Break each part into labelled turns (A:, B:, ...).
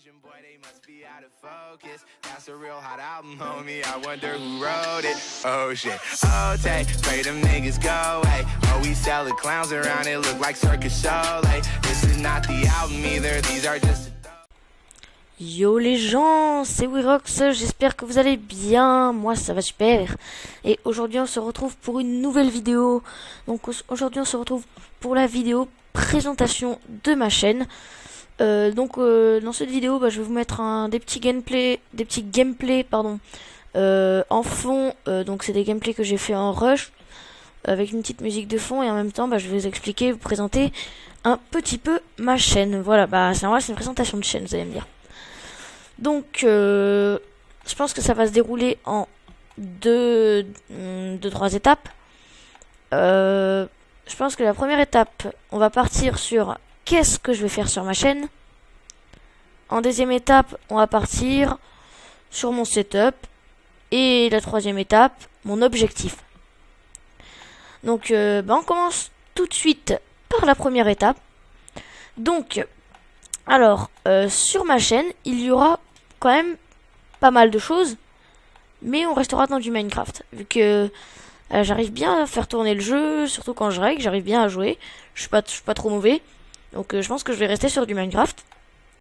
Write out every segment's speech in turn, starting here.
A: Asian boy, they must be out of focus. That's a real hot album, homie. I wonder who wrote it. Oh shit. Oh, take, pray them niggas go away. Oh, we sell the clowns around it, look like Circus Soleil. This is not the album either, these are just.
B: Yo les gens, c'est Wirox, j'espère que vous allez bien, moi ça va super. Et aujourd'hui on se retrouve pour une nouvelle vidéo. Donc aujourd'hui on se retrouve pour la vidéo présentation de ma chaîne. Dans cette vidéo je vais vous mettre des petits gameplays en fond. Donc c'est des gameplays que j'ai fait en rush avec une petite musique de fond, et en même temps je vais vous expliquer, vous présenter un petit peu ma chaîne. Voilà, c'est une présentation de chaîne, vous allez me dire. Donc, je pense que ça va se dérouler en trois étapes. Je pense que la première étape, on va partir sur qu'est-ce que je vais faire sur ma chaîne. En deuxième étape, on va partir sur mon setup. Et la troisième étape, mon objectif. Donc, on commence tout de suite par la première étape. Donc, alors, sur ma chaîne, il y aura quand même pas mal de choses, mais on restera dans du Minecraft, vu que j'arrive bien à faire tourner le jeu, surtout quand je règle, j'arrive bien à jouer, je suis pas trop mauvais, donc je pense que je vais rester sur du Minecraft.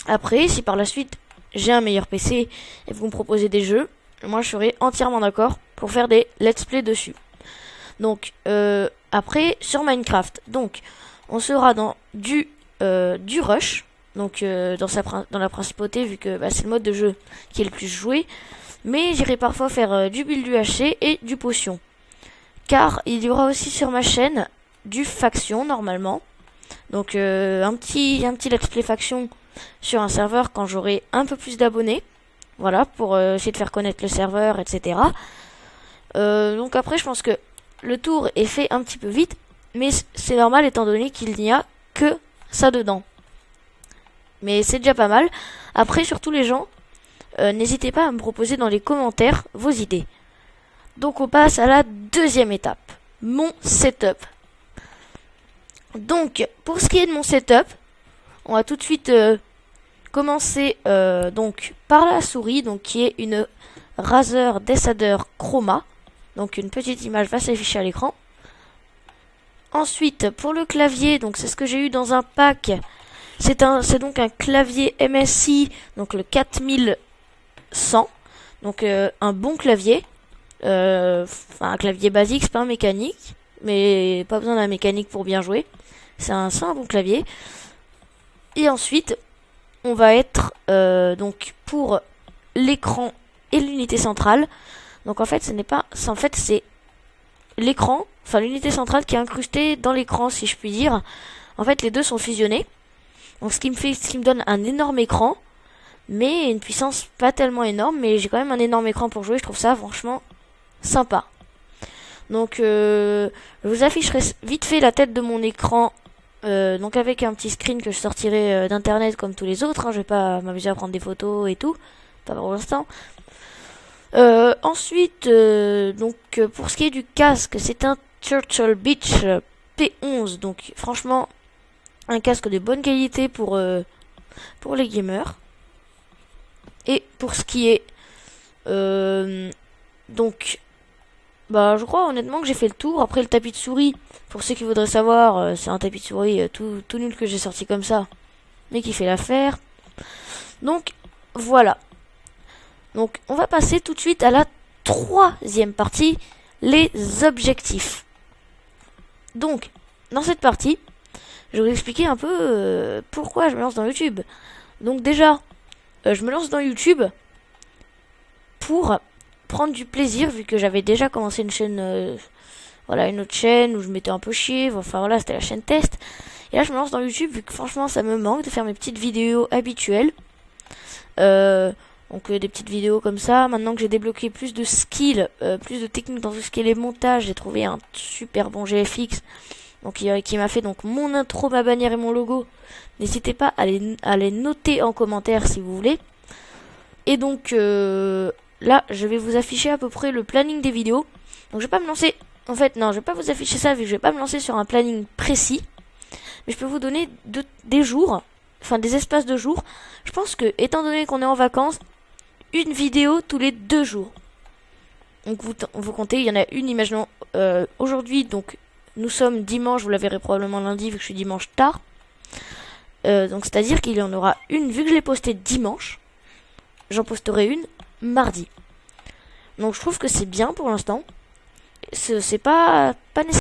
B: Après, si par la suite j'ai un meilleur PC et vous me proposez des jeux, moi je serai entièrement d'accord pour faire des let's play dessus. Donc, après, sur Minecraft, on sera dans du rush. Donc dans la principauté, vu que c'est le mode de jeu qui est le plus joué. Mais j'irai parfois faire du build UHC et du potion. Car il y aura aussi sur ma chaîne du faction normalement. Donc un petit let's play faction sur un serveur quand j'aurai un peu plus d'abonnés. Voilà, pour essayer de faire connaître le serveur, etc. Donc après je pense que le tour est fait un petit peu vite. Mais c'est normal étant donné qu'il n'y a que ça dedans. Mais c'est déjà pas mal. Après, surtout les gens, n'hésitez pas à me proposer dans les commentaires vos idées. Donc on passe à la deuxième étape, mon setup. Donc pour ce qui est de mon setup, on va tout de suite commencer par la souris, donc qui est une Razer Deshader Chroma. Donc une petite image va s'afficher à l'écran. Ensuite pour le clavier, donc c'est ce que j'ai eu dans un pack. C'est donc un clavier MSI, donc le 4100, donc un bon clavier, un clavier basique, c'est pas un mécanique, mais pas besoin d'un mécanique pour bien jouer, c'est un bon clavier. Et ensuite, on va être donc pour l'écran et l'unité centrale. Donc en fait, c'est l'écran, l'unité centrale qui est incrustée dans l'écran, si je puis dire. En fait, les deux sont fusionnés. Donc ce qui me donne un énorme écran, mais une puissance pas tellement énorme, mais j'ai quand même un énorme écran pour jouer, je trouve ça franchement sympa. Donc je vous afficherai vite fait la tête de mon écran, donc avec un petit screen que je sortirai d'internet comme tous les autres, hein. Je vais pas m'amuser à prendre des photos et tout, pas pour l'instant. Ensuite, pour ce qui est du casque, c'est un Turtle Beach P11, donc franchement un casque de bonne qualité pour les gamers. Et pour ce qui est je crois honnêtement que j'ai fait le tour. Après le tapis de souris, pour ceux qui voudraient savoir, c'est un tapis de souris tout nul que j'ai sorti comme ça, mais qui fait l'affaire. Donc voilà. Donc on va passer tout de suite à la troisième partie, les objectifs. Donc dans cette partie, je vais vous expliquer un peu pourquoi je me lance dans YouTube. Donc déjà, je me lance dans YouTube pour prendre du plaisir, vu que j'avais déjà commencé une chaîne, une autre chaîne où je m'étais un peu chier. C'était la chaîne test. Et là, je me lance dans YouTube, vu que franchement, ça me manque de faire mes petites vidéos habituelles. Des petites vidéos comme ça. Maintenant que j'ai débloqué plus de skills, plus de techniques dans tout ce qui est les montages, j'ai trouvé un super bon GFX. Donc qui m'a fait donc mon intro, ma bannière et mon logo. N'hésitez pas à les noter en commentaire si vous voulez. Et donc là, je vais vous afficher à peu près le planning des vidéos. Donc je vais pas me lancer. En fait, non, je vais pas vous afficher ça vu que je vais pas me lancer sur un planning précis. Mais je peux vous donner des jours enfin des espaces de jours. Je pense que, étant donné qu'on est en vacances, une vidéo tous les 2 jours. Donc vous comptez, il y en a une, imaginons, aujourd'hui, donc nous sommes dimanche, vous la verrez probablement lundi vu que je suis dimanche tard. Donc c'est-à-dire qu'il y en aura une, vu que je l'ai postée dimanche, j'en posterai une mardi. Donc je trouve que c'est bien pour l'instant. C'est pas nécessaire.